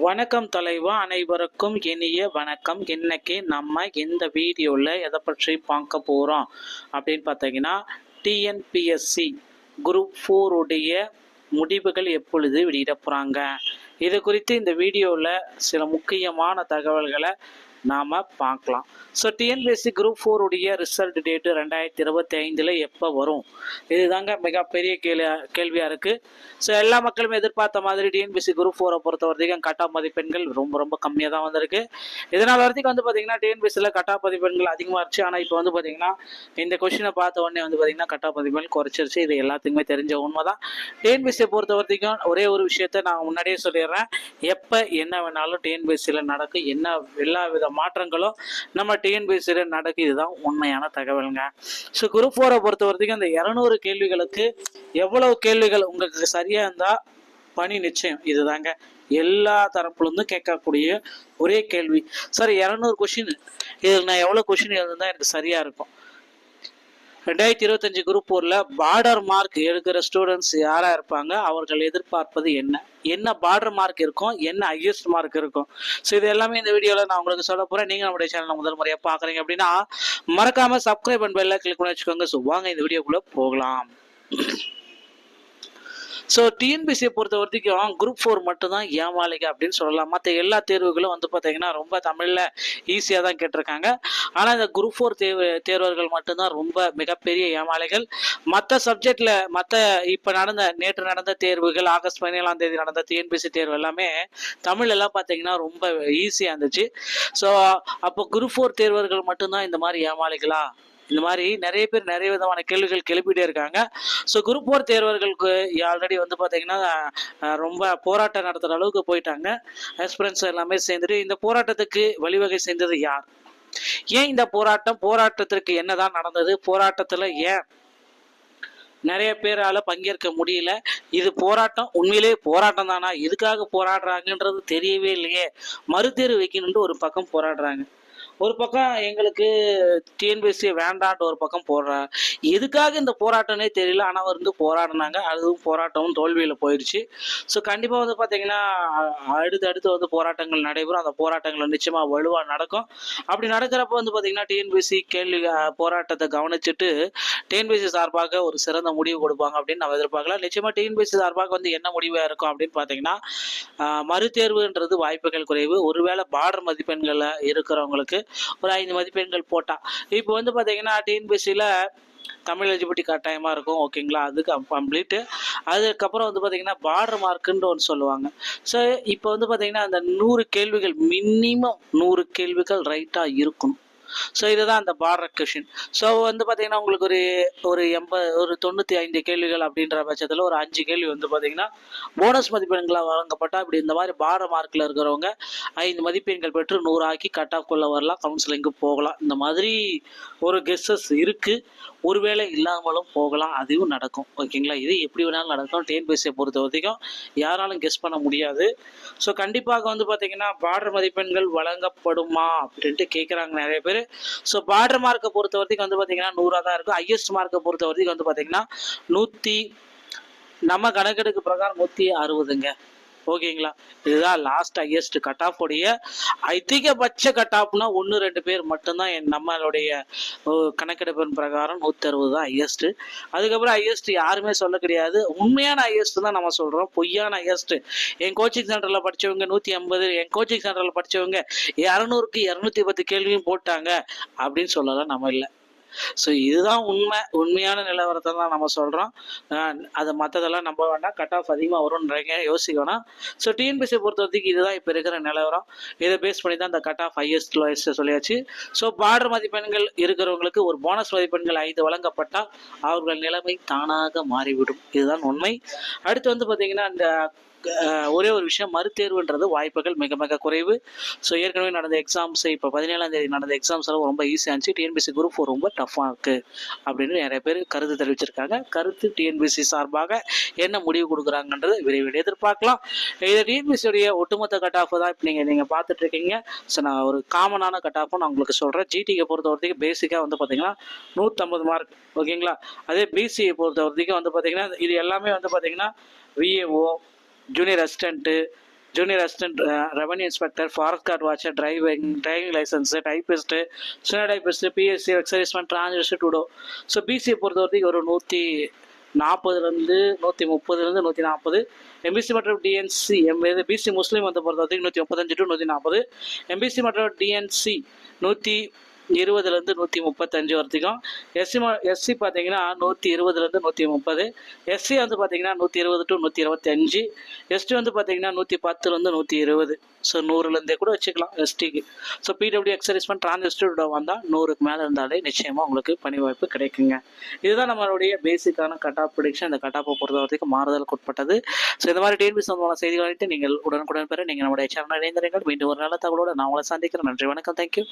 வணக்கம் தலைவா, அனைவருக்கும் இனிய வணக்கம். இன்னைக்கு நம்ம இந்த வீடியோவில் எதை பற்றி பார்க்க போகிறோம் அப்படின்னு பார்த்தீங்கன்னா, டிஎன்பிஎஸ்சி குரூப் 4 உடைய முடிவுகள் எப்பொழுது வெளியிட போகிறாங்க, இது குறித்து இந்த வீடியோவில் சில முக்கியமான தகவல்களை நாம் பார்க்கலாம். ஸோ டிஎன்பிஎஸ்சி குரூப் 4 உடைய ரிசல்ட் டேட்டு 2025 எப்போ வரும், இதுதாங்க மிகப்பெரிய கேள்வியாக இருக்குது. ஸோ எல்லா மக்களும் எதிர்பார்த்த மாதிரி டிஎன்பிஎஸ்சி குரூப் 4 பொறுத்த வரைக்கும் கட் ஆஃப் மதிப்பெண்கள் ரொம்ப கம்மியாக தான் வந்திருக்கு. இதனால் வரைக்கும் வந்து பார்த்தீங்கன்னா டிஎன்பிஎஸ்சியில் கட் ஆஃப் மதிப்பெண்கள் அதிகமாக இருந்துச்சு. ஆனால் இப்போ வந்து பார்த்தீங்கன்னா இந்த கொஸ்டினை பார்த்த உடனே வந்து பார்த்தீங்கன்னா கட் ஆஃப் மதிப்பெண்கள் குறைச்சிருச்சு. இது எல்லாத்துக்குமே தெரிஞ்ச உண்மை தான். டிஎன்பிஎஸ்சியை பொறுத்த வரைக்கும் ஒரே ஒரு விஷயத்த நான் முன்னாடியே சொல்லிடுறேன், எப்போ என்ன வேணாலும் டிஎன்பிஎஸ்சியில் நடக்கும், என்ன எல்லா வித மாற்றங்களும் நம்ம டிஎன்பிஎஸ்சியில் நடக்கும். இதுதான் உண்மையான தகவலுங்க. ஸோ குரூப் 4 பொறுத்த வரைக்கும் இந்த 200 கேள்விகளுக்கு எவ்வளவு கேள்விகள் உங்களுக்கு சரியாக இருந்தால் பணி நிச்சயம், இதுதாங்க எல்லா தரப்புலேருந்தும் கேட்கக்கூடிய ஒரே கேள்வி. சார் 200 கொஷின், இதில் நான் எவ்வளோ கொஷின் எழுதுனா எனக்கு சரியாக இருக்கும்? 2025 குரூப் 4ல பார்டர் மார்க் எடுக்கிற ஸ்டூடெண்ட்ஸ் யாராக இருப்பாங்க, அவர்கள் எதிர்பார்ப்பது என்ன பார்டர் மார்க் இருக்கும், என்ன ஹையஸ்ட் மார்க் இருக்கும். ஸோ இது எல்லாமே இந்த வீடியோவில் நான் உங்களுக்கு சொல்ல போகிறேன். நீங்கள் நம்முடைய சேனலை முதல் முறையாக பார்க்குறீங்க அப்படின்னா மறக்காமல் சப்ஸ்கிரைப் அண்ட் பெல்ல கிளிக் பண்ணி வச்சுக்கோங்க. ஸோ வாங்க இந்த வீடியோக்குள்ளே போகலாம். ஸோ டிஎன்பிஎஸ்சியை பொறுத்த வரைக்கும் குரூப் 4 மட்டும்தான் ஏமாளிக அப்படின்னு சொல்லலாம். மற்ற எல்லா தேர்வுகளும் வந்து பார்த்தீங்கன்னா ரொம்ப தமிழில் ஈஸியாக தான் கேட்டிருக்காங்க. ஆனால் இந்த குரூப் 4 தேர்வர்கள் மட்டும்தான் ரொம்ப மிகப்பெரிய ஏமாளிகள். மற்ற சப்ஜெக்டில் இப்போ நேற்று நடந்த தேர்வுகள், ஆகஸ்ட் 17 நடந்த டிஎன்பிஎஸ்சி தேர்வு எல்லாமே தமிழெல்லாம் பார்த்தீங்கன்னா ரொம்ப ஈஸியாக இருந்துச்சு. ஸோ அப்போ குரூப் 4 தேர்வர்கள் மட்டும்தான் இந்த மாதிரி ஏமாளிகளா? இந்த மாதிரி நிறைய பேர் நிறைய விதமான கேள்விகள் கிளப்பிட்டே இருக்காங்க. ஸோ குரூப் 4 தேர்வர்களுக்கு ஆல்ரெடி வந்து பார்த்தீங்கன்னா ரொம்ப போராட்டம் நடத்துகிற அளவுக்கு போயிட்டாங்க. எக்ஸ்பீரியன்ஸ் எல்லாமே சேர்ந்துட்டு இந்த போராட்டத்துக்கு வழிவகை செஞ்சது யார்? ஏன் இந்த போராட்டத்திற்கு என்னதான் நடந்தது? போராட்டத்தில் ஏன் நிறைய பேரால பங்கேற்க முடியல? இது போராட்டம் உண்மையிலேயே போராட்டம் தானா? எதுக்காக போராடுறாங்கன்றது தெரியவே இல்லையே. மறுதேர்வு வைக்கணும்னு ஒரு பக்கம் போராடுறாங்க, ஒரு பக்கம் எங்களுக்கு டிஎன்பிஎஸ்சி வேண்டான்ட்டு ஒரு பக்கம் போடுறா. எதுக்காக இந்த போராட்டம்னே தெரியல. ஆனால் வந்து போராடினாங்க, அதுவும் போராட்டமும் தோல்வியில் போயிடுச்சு. ஸோ கண்டிப்பாக வந்து பார்த்தீங்கன்னா அடுத்து வந்து போராட்டங்கள் நடைபெறும். அந்த போராட்டங்கள் நிச்சயமாக வலுவாக நடக்கும். அப்படி நடக்கிறப்ப வந்து பார்த்தீங்கன்னா டிஎன்பிஎஸ்சி போராட்டத்தை கவனிச்சுட்டு டிஎன்பிஎஸ்சி சார்பாக ஒரு சிறந்த முடிவு கொடுப்பாங்க அப்படின்னு நம்ம எதிர்பார்க்கலாம். நிச்சயமாக டிஎன்பிஎஸ்சி சார்பாக வந்து என்ன முடிவாக இருக்கும் அப்படின்னு பார்த்தீங்கன்னா மறுதேர்வுன்றது வாய்ப்புகள் குறைவு. ஒருவேளை பார்டர் மதிப்பெண்களில் இருக்கிறவங்களுக்கு ஒரு 5 மதிப்பெண்கள் போட்டா, இப்போ வந்து பார்த்தீங்கன்னா டிஎன்பிஎஸ்சியில் தமிழ் எலிஜிபிலிட்டி கட்டாயமாக இருக்கும், ஓகேங்களா? அதுக்கு கம்ப்ளீட்டு. அதுக்கப்புறம் வந்து பார்த்தீங்கன்னா பார்டர் மார்க்குன்னு ஒன்று சொல்லுவாங்க. ஸோ இப்போ வந்து பார்த்தீங்கன்னா அந்த 100 கேள்விகள், மினிமம் 100 கேள்விகள் ரைட்டாக இருக்கணும். ஸோ இதுதான் அந்த பார்டர் கொஷின். ஸோ வந்து பார்த்தீங்கன்னா உங்களுக்கு ஒரு 95 கேள்விகள் அப்படின்ற பட்சத்தில் ஒரு 5 கேள்வி வந்து பார்த்தீங்கன்னா போனஸ் மதிப்பெண்களாக வழங்கப்பட்டால், இப்படி இந்த மாதிரி பார்டர் மார்க்கில் இருக்கிறவங்க 5 மதிப்பெண்கள் பெற்று 100 ஆக்கி கட் ஆஃப் கொள்ள வரலாம், கவுன்சிலிங்கு போகலாம். இந்த மாதிரி ஒரு கெஸ்ஸஸ் இருக்குது. ஒருவேளை இல்லாமலும் போகலாம், அதுவும் நடக்கும், ஓகேங்களா? இது எப்படி வேணாலும் நடக்கும். டிஎன்பிஎஸ்சியை பொறுத்த வரைக்கும் யாராலும் கெஸ் பண்ண முடியாது. ஸோ கண்டிப்பாக வந்து பார்த்தீங்கன்னா பார்டர் மதிப்பெண்கள் வழங்கப்படுமா அப்படின்ட்டு கேட்குறாங்க நிறைய பேர். ஸோ பார்டர் மார்க்கை பொறுத்த வரைக்கும் வந்து பார்த்தீங்கன்னா 100 தான் இருக்கும். ஹையஸ்ட் மார்க்கை பொறுத்த வரைக்கும் வந்து பார்த்தீங்கன்னா 100, நம்ம கணக்கெடுக்கு பிரகாரம் 160ங்க, ஓகேங்களா? இதுதான் லாஸ்ட் ஹையஸ்ட் கட் ஆஃப் உடைய அதிகபட்ச கட் ஆஃப்னா 1-2 பேர் மட்டும்தான். நம்மளுடைய கணக்கெடுப்பின் பிரகாரம் 160 தான் ஹையஸ்ட். அதுக்கப்புறம் ஹையஸ்ட் யாருமே சொல்ல கிடையாது. உண்மையான ஹையஸ்ட் தான் நம்ம சொல்றோம், பொய்யான ஹையஸ்ட் என் கோச்சிங் சென்டர்ல படிச்சவங்க 180, என் கோச்சிங் சென்டர்ல படிச்சவங்க 200க்கு 210 கேள்வியும் போட்டாங்க அப்படின்னு சொல்லலாம் நம்ம இல்லை. ஸோ இதுதான் உண்மையான நிலவரத்தை தான் நம்ம சொல்கிறோம். அதை மற்றதெல்லாம் நம்ப வேண்டாம். கட் ஆஃப் அதிகமாக வரும்ன்றீங்க, யோசிக்கணும். ஸோ டிஎன்பிஎஸ்சியை பொறுத்த வரைக்கும் இதுதான் இப்போ இருக்கிற நிலவரம். இதை பேஸ் பண்ணி தான் இந்த கட் ஆஃப் ஹையஸ்ட் லோயஸ்ட் சொல்லியாச்சு. ஸோ பார்டர் மதிப்பெண்கள் இருக்கிறவங்களுக்கு ஒரு போனஸ் மதிப்பெண்கள் 5 வழங்கப்பட்டால் அவர்கள் நிலைமை தானாக மாறிவிடும். இதுதான் உண்மை. அடுத்து வந்து பார்த்தீங்கன்னா இந்த ஒரே ஒரு விஷயம், மறுதேர்வுன்றது வாய்ப்புகள் மிக மிக குறைவு. ஸோ ஏற்கனவே நடந்த எக்ஸாம்ஸ், இப்போ 17ஆம் நடந்த எக்ஸாம்ஸ் எல்லாம் ரொம்ப ஈஸியாக இருந்துச்சு. டிஎன்பிஎஸ்சி குரூப் 4 ரொம்ப டஃப்பாக இருக்குது அப்படின்னு நிறைய பேர் கருத்து தெரிவிச்சிருக்காங்க. கருத்து டிஎன்பிஎஸ்சி சார்பாக என்ன முடிவு கொடுக்குறாங்கன்றது விரைவில் எதிர்பார்க்கலாம். இது டிஎன்பிஎஸ்சியுடைய ஒட்டுமொத்த கட் ஆஃப் தான் இப்போ நீங்கள் பார்த்துட்டு இருக்கீங்க. ஸோ நான் ஒரு காமனான கட் ஆஃபும் நான் உங்களுக்கு சொல்கிறேன். ஜிடியை பொறுத்த வரைக்கும் பேசிக்காக வந்து பார்த்தீங்கன்னா 150 மார்க், ஓகேங்களா? அதே பிசியை பொறுத்த வரைக்கும் வந்து பார்த்தீங்கன்னா இது எல்லாமே வந்து பார்த்தீங்கன்னா VAO, junior assistant, junior assistant revenue inspector, forest guard watcher, driving licence, typist, சின்ன டைப்பிஸ்ட்டு, பிஎஸ்சி, எக்ஸைஸ்மேன், டிரான்ஸ்ஜிஸ்ட், டுடோ. ஸோ பிசியை பொறுத்த வரைக்கும் ஒரு 140 130 140. எம்பிசி மற்றும் டிஎன்சி பிசி முஸ்லீம் வந்து பொறுத்த வரைக்கும் 135 to 140. எம்பிசி மற்றும் டிஎன்சி 120 135 வரைக்கும். எஸ்சி பார்த்தீங்கன்னா 120 130. எஸ்சி வந்து பார்த்தீங்கன்னா 120 to 125. எஸ்டி வந்து பார்த்தீங்கன்னா 110 120. ஸோ 100 கூட வச்சுக்கலாம் எஸ்டிக்கு. ஸோ பிடபிள்யூ எக்ஸர்விஸ்மேன் டிரான்ஸ்ஜெண்டர் வந்தால் 100க்கு மேலே இருந்தாலே நிச்சயமாக உங்களுக்கு பணி வாய்ப்பு கிடைக்குங்க. இதுதான் நம்மளுடைய பேசிக்கான கட் ஆஃப் ப்ரிடிக்ஷன். இந்த கட் ஆஃபை பொறுத்த வரைக்கும் மாறுதலுக்கு உட்பட்டது. ஸோ இந்த மாதிரி டிஎன்பிசி சம்பந்தமான செய்திகள் அனைத்து நீங்கள் உடனுக்குடன் பெற நீங்கள் நம்முடைய சேனல் இணைந்திருங்கள். மீண்டும் ஒரு நல்ல தகவலோடு நான் உங்களை சந்திக்கிறேன். நன்றி, வணக்கம், தேங்க்யூ.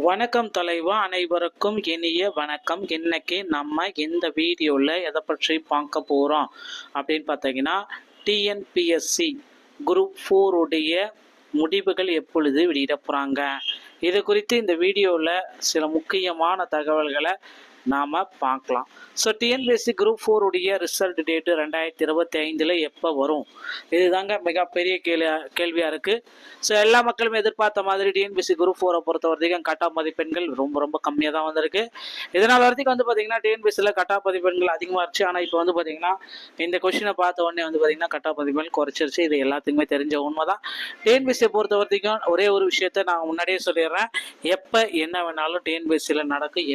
வணக்கம் தலைவா, அனைவருக்கும் இனிய வணக்கம். இன்னைக்கு நம்ம இந்த வீடியோவில் எதை பற்றி பார்க்க போகிறோம் அப்படின்னு பார்த்தீங்கன்னா, டிஎன்பிஎஸ்சி குரூப் 4 உடைய முடிவுகள் எப்பொழுது வெளியிட போகிறாங்க, இது குறித்து இந்த வீடியோவில் சில முக்கியமான தகவல்களை நாம் பார்க்கலாம். ஸோ டிஎன்பிஎஸ்சி குரூப் 4 உடைய ரிசல்ட் டேட்டு 2025 எப்போ வரும், இதுதாங்க மிகப்பெரிய கேள்வியாக இருக்குது. ஸோ எல்லா மக்களும் எதிர்பார்த்த மாதிரி டிஎன்பிஎஸ்சி குரூப் 4 பொறுத்த வரைக்கும் கட் ஆஃப் மதிப்பெண்கள் ரொம்ப கம்மியாக தான் வந்திருக்கு. இதனால் வரைக்கும் வந்து பார்த்தீங்கன்னா டிஎன்பிஎஸ்சியில் கட் ஆஃப் மதிப்பெண்கள் அதிகமாக இருந்துச்சு. ஆனால் இப்போ வந்து பார்த்தீங்கன்னா இந்த கொஸ்டினை பார்த்த உடனே வந்து பார்த்தீங்கன்னா கட் ஆஃப் மதிப்பெண்கள் குறைச்சிருச்சு. இது எல்லாத்துக்குமே தெரிஞ்ச உண்மை தான். டிஎன்பிஎஸ்சியை பொறுத்த வரைக்கும் ஒரே ஒரு விஷயத்த நான் முன்னாடியே சொல்லிடுறேன், எப்போ என்ன வேணாலும் டிஎன்பிஎஸ்சியில் நடக்கும்,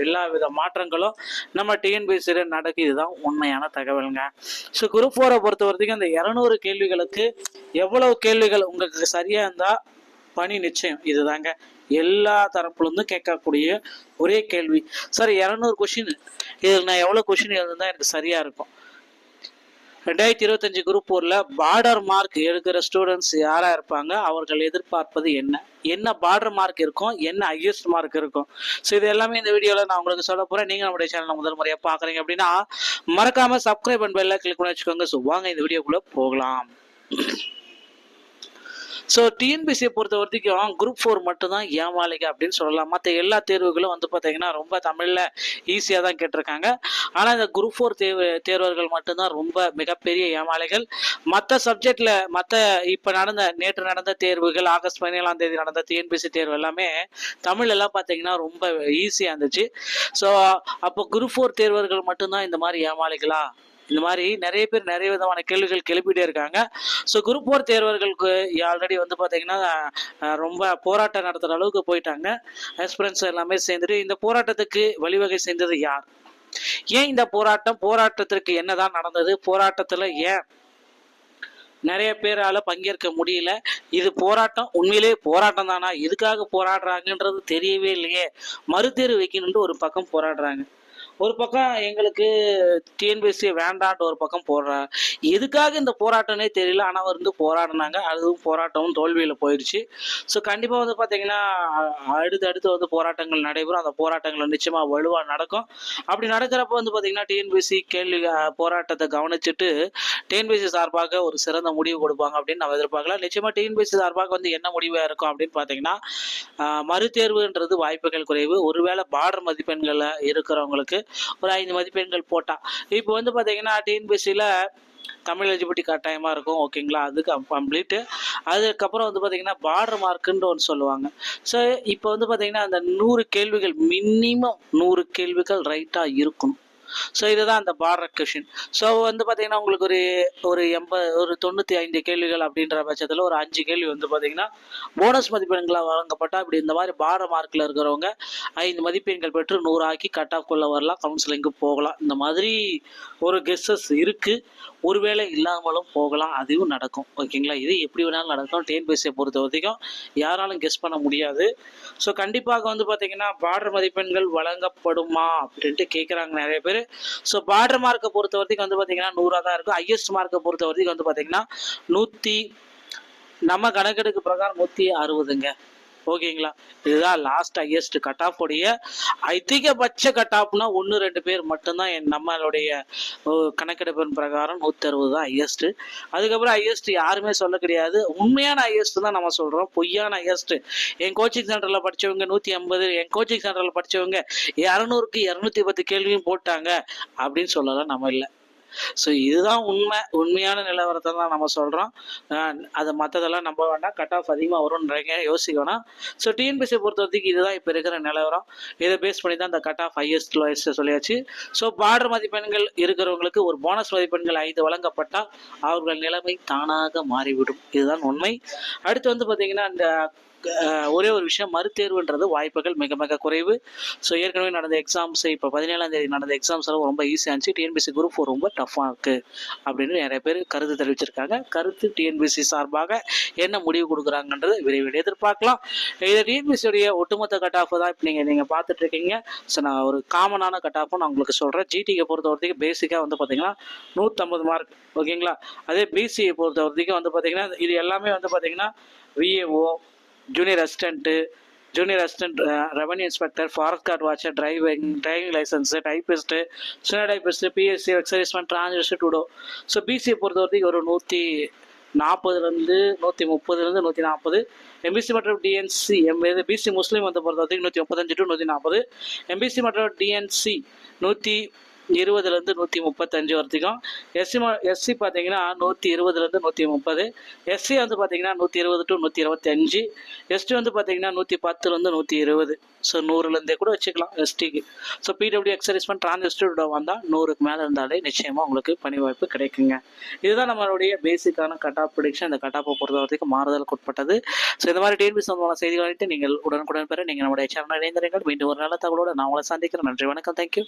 எல்லா வித மாற்றங்களும் நம்ம டிஎன்பிஎஸ்சியில் நடக்கும். இதுதான் உண்மையான தகவலுங்க. ஸோ குரூப் 4 பொறுத்த வரைக்கும் இந்த 200 கேள்விகளுக்கு எவ்வளவு கேள்விகள் உங்களுக்கு சரியாக இருந்தால் பணி நிச்சயம், இதுதாங்க எல்லா தரப்புலேருந்தும் கேட்கக்கூடிய ஒரே கேள்வி. சார் 200 கொஷின், இதில் நான் எவ்வளோ கொஷின் எழுதுனா எனக்கு சரியாக இருக்கும். 2025 குரூப் 4ல பார்டர் மார்க் எடுக்கிற ஸ்டூடெண்ட்ஸ் யாராக இருப்பாங்க, அவர்கள் எதிர்பார்ப்பது என்ன பார்டர் மார்க் இருக்கும், என்ன ஹையஸ்ட் மார்க் இருக்கும். ஸோ இது எல்லாமே இந்த வீடியோவில் நான் உங்களுக்கு சொல்ல போகிறேன். நீங்கள் நம்முடைய சேனலை முதல் முறையாக பார்க்குறீங்க அப்படின்னா மறக்காமல் சப்ஸ்கிரைப் அண்ட் பெல்ல கிளிக் பண்ணி வச்சுக்கோங்க. ஸோ வாங்க இந்த வீடியோக்குள்ளே போகலாம். ஸோ டிஎன்பிசியை பொறுத்த வரைக்கும் குரூப் 4 மட்டும்தான் ஏமாளிக அப்படின்னு சொல்லலாம். மற்ற எல்லா தேர்வுகளும் வந்து பார்த்தீங்கன்னா ரொம்ப தமிழில் ஈஸியாக தான் கேட்டிருக்காங்க. ஆனால் இந்த குரூப் 4 தேர்வர்கள் மட்டும்தான் ரொம்ப மிகப்பெரிய ஏமாளிகள். மற்ற சப்ஜெக்டில் இப்போ நேற்று நடந்த தேர்வுகள், ஆகஸ்ட் 17 நடந்த டிஎன்பிசி தேர்வு எல்லாமே தமிழ்லாம் பார்த்தீங்கன்னா ரொம்ப ஈஸியாக இருந்துச்சு. ஸோ அப்போ குரூப் 4 தேர்வர்கள் மட்டும்தான் இந்த மாதிரி ஏமாளிகளா, இந்த மாதிரி நிறைய பேர் நிறைய விதமான கேள்விகள் கிளப்பிட்டே இருக்காங்க. ஸோ குரூப் 4 தேர்வர்களுக்கு ஆல்ரெடி வந்து பார்த்தீங்கன்னா ரொம்ப போராட்டம் நடத்துகிற அளவுக்கு போயிட்டாங்க. எக்ஸ்பீரியன்ஸ் எல்லாமே சேர்ந்துட்டு இந்த போராட்டத்துக்கு வழிவகை செஞ்சது யார், ஏன் இந்த போராட்டத்திற்கு என்னதான் நடந்தது, போராட்டத்தில் ஏன் நிறைய பேரால பங்கேற்க முடியல, இது போராட்டம் உண்மையிலேயே போராட்டம் தானா, எதுக்காக போராடுறாங்கன்றது தெரியவே இல்லையே, மறுதேர்வு வைக்கணும்னு ஒரு பக்கம் போராடுறாங்க, ஒரு பக்கம் எங்களுக்கு டிஎன்பிஎஸ்சி வேண்டான்ட்டு ஒரு பக்கம் போடுறா, எதுக்காக இந்த போராட்டம்னே தெரியல. ஆனால் வந்து போராடினாங்க, அதுவும் போராட்டமும் தோல்வியில் போயிடுச்சு. ஸோ கண்டிப்பாக வந்து பார்த்தீங்கன்னா அடுத்து வந்து போராட்டங்கள் நடைபெறும். அந்த போராட்டங்கள் நிச்சயமாக வலுவாக நடக்கும். அப்படி நடக்கிறப்ப வந்து பார்த்தீங்கன்னா டிஎன்பிஎஸ்சி போராட்டத்தை கவனிச்சுட்டு டிஎன்பிஎஸ்சி சார்பாக ஒரு சிறந்த முடிவு கொடுப்பாங்க அப்படின்னு நம்ம எதிர்பார்க்கலாம். நிச்சயமாக டிஎன்பிஎஸ்சி சார்பாக வந்து என்ன முடிவாக இருக்கும் அப்படின்னு பார்த்தீங்கன்னா மறுதேர்வுன்றது வாய்ப்புகள் குறைவு. ஒருவேளை பார்டர் மதிப்பெண்களில் இருக்கிறவங்களுக்கு ஒரு 5 மதிப்பெண்கள் போட்டா, இப்போ வந்து பார்த்தீங்கன்னா டிஎன்பிஎஸ்சியில் தமிழ் எலிஜிபிலிட்டி கட்டாயமாக இருக்கும், ஓகேங்களா, அதுக்கு கம்ப்ளீட்டு. அதுக்கப்புறம் வந்து பார்த்தீங்கன்னா பார்டர் மார்க்குன்னு ஒன்று சொல்லுவாங்க. ஸோ இப்போ வந்து பார்த்தீங்கன்னா அந்த 100 கேள்விகள் மினிமம் 100 கேள்விகள் ரைட்டாக இருக்கணும். ஸோ இதுதான் அந்த பார்டர் கொஷின். ஸோ வந்து பார்த்தீங்கன்னா உங்களுக்கு ஒரு 95 கேள்விகள் அப்படின்ற பட்சத்தில் ஒரு 5 கேள்வி வந்து பார்த்தீங்கன்னா போனஸ் மதிப்பெண்களாக வழங்கப்பட்டால், இப்படி இந்த மாதிரி பார்டர் மார்க்கில் இருக்கிறவங்க 5 மதிப்பெண்கள் பெற்று 100 ஆக்கி கட் ஆஃப் கொள்ள வரலாம், கவுன்சிலிங்கு போகலாம். இந்த மாதிரி ஒரு கெஸ்ஸஸ் இருக்குது. ஒருவேளை இல்லாமலும் போகலாம், அதுவும் நடக்கும், ஓகேங்களா. இது எப்படி வேணாலும் நடக்கும். டிஎன்பிஎஸ்சியை பொறுத்த வரைக்கும் யாராலும் கெஸ் பண்ண முடியாது. ஸோ கண்டிப்பாக வந்து பார்த்தீங்கன்னா பார்டர் மதிப்பெண்கள் வழங்கப்படுமா அப்படின்ட்டு கேட்குறாங்க நிறைய பேர். ஸோ பார்டர் மார்க்கை பொறுத்த வரைக்கும் வந்து பார்த்தீங்கன்னா 100 தான் இருக்கும். ஹையஸ்ட் மார்க்கை பொறுத்த வரைக்கும் வந்து பார்த்தீங்கன்னா 100, நம்ம கணக்கெடுக்கு பிரகாரம் 160ங்க, ஓகேங்களா. இதுதான் லாஸ்ட் ஹையஸ்ட் கட் ஆஃப் உடைய அதிகபட்ச கட் ஆஃப்னா 1-2 பேர் மட்டும்தான் நம்மளுடைய கணக்கெடுப்பின் பிரகாரம் 160 தான் ஹையஸ்ட். அதுக்கப்புறம் ஹையஸ்ட் யாருமே சொல்ல கிடையாது. உண்மையான ஹையஸ்ட் தான் நம்ம சொல்றோம், பொய்யான ஹையஸ்ட் என் கோச்சிங் சென்டர்ல படிச்சவங்க 150, என் கோச்சிங் சென்டர்ல படிச்சவங்க 200க்கு 210 கேள்வியும் போட்டாங்க அப்படின்னு சொல்லலாம் நம்ம இல்லை. ஸோ இதுதான் உண்மையான நிலவரத்தை தான் நம்ம சொல்கிறோம். அதை மற்றதெல்லாம் நம்ப வேண்டாம், கட் ஆஃப் அதிகமாக வரும்ன்றீங்க, யோசிக்க வேணாம். ஸோ டிஎன்பிஎஸ்சியை பொறுத்த வரைக்கும் இதுதான் இப்போ இருக்கிற நிலவரம். இதை பேஸ் பண்ணி தான் இந்த கட் ஆஃப் ஹையஸ்ட் லோயஸ்ட் சொல்லியாச்சு. ஸோ பார்டர் மதிப்பெண்கள் இருக்கிறவங்களுக்கு ஒரு போனஸ் மதிப்பெண்கள் 5 வழங்கப்பட்டால் அவர்கள் நிலைமை தானாக மாறிவிடும். இதுதான் உண்மை. அடுத்து வந்து பார்த்தீங்கன்னா இந்த ஒரே ஒரு விஷயம், மறுதேர்வுன்றது வாய்ப்புகள் மிக மிக குறைவு. ஸோ ஏற்கனவே நடந்த எக்ஸாம்ஸ், இப்போ 17ஆம் தேதி நடந்த எக்ஸாம்ஸ் எல்லாம் ரொம்ப ஈஸியாக இருந்துச்சு. டிஎன்பிஎஸ்சி குரூப் 4 ரொம்ப டஃப்பாக இருக்குது அப்படின்னு நிறைய பேர் கருத்து தெரிவிச்சிருக்காங்க. கருத்து டிஎன்பிஎஸ்சி சார்பாக என்ன முடிவு கொடுக்குறாங்கன்றது விரைவில் எதிர்பார்க்கலாம். இதை டிஎன்பிஎஸ்சியோடைய ஒட்டுமொத்த கட் ஆஃப் தான் இப்போ நீங்கள் பார்த்துட்டு இருக்கீங்க. ஸோ நான் ஒரு காமனான கட் ஆஃபும் நான் உங்களுக்கு சொல்கிறேன். ஜிடிக்கு பொறுத்த வரைக்கும் பேசிக்காக வந்து பார்த்தீங்கன்னா 150 மார்க், ஓகேங்களா. அதே பிசியை பொறுத்த வரைக்கும் வந்து பார்த்தீங்கன்னா இது எல்லாமே வந்து பார்த்தீங்கன்னா VAO, junior assistant, revenue inspector, forest guard watcher, driving licence, typist, senior typist, BSc, எக்ஸைஸ்மெண்ட், டிரான்ஸ்ஜெஸ்ட், டுடோ. ஸோ பிசியை பொறுத்த வரைக்கும் ஒரு 140 130 140. எம்பிசி மற்றும் டிஎன்சி பிசி முஸ்லீம் வந்து பொறுத்த வரைக்கும் 135 to 140. எம்பிசி மற்றும் டிஎன்சி 120 135 வரைக்கும். எஸ்சி பார்த்தீங்கன்னா 120 130. எஸ்சி வந்து பார்த்தீங்கன்னா 120 to 125. எஸ்டி வந்து பார்த்தீங்கன்னா 110 120. ஸோ 100 கூட வச்சுக்கலாம் எஸ்டிக்கு. ஸோ பிடபிள்யூ எக்ஸர்விஸ்மெண்ட் டிரான்ஸ்ஜெஸ்டர் வந்தால் 100க்கு மேலே இருந்தாலே நிச்சயமாக உங்களுக்கு பணி வாய்ப்பு கிடைக்குங்க. இதுதான் நம்மளுடைய பேசிக்கான கட் ஆஃப் ப்ரிடிக்ஷன். இந்த கட் ஆஃபை பொறுத்த வரைக்கும் மாறுதலுக்கு உட்பட்டது. ஸோ இந்த மாதிரி டிஎன்பிஎஸ்சி சம்பந்தமான செய்திகளை நீங்கள் உடனுக்குடன் பெற நீங்கள் நம்முடைய சேனல் இணைந்திருங்கள். மீண்டும் ஒரு நல்ல தகவலோடு நான் உங்களை சந்திக்கிறேன். நன்றி, வணக்கம், தேங்க்யூ.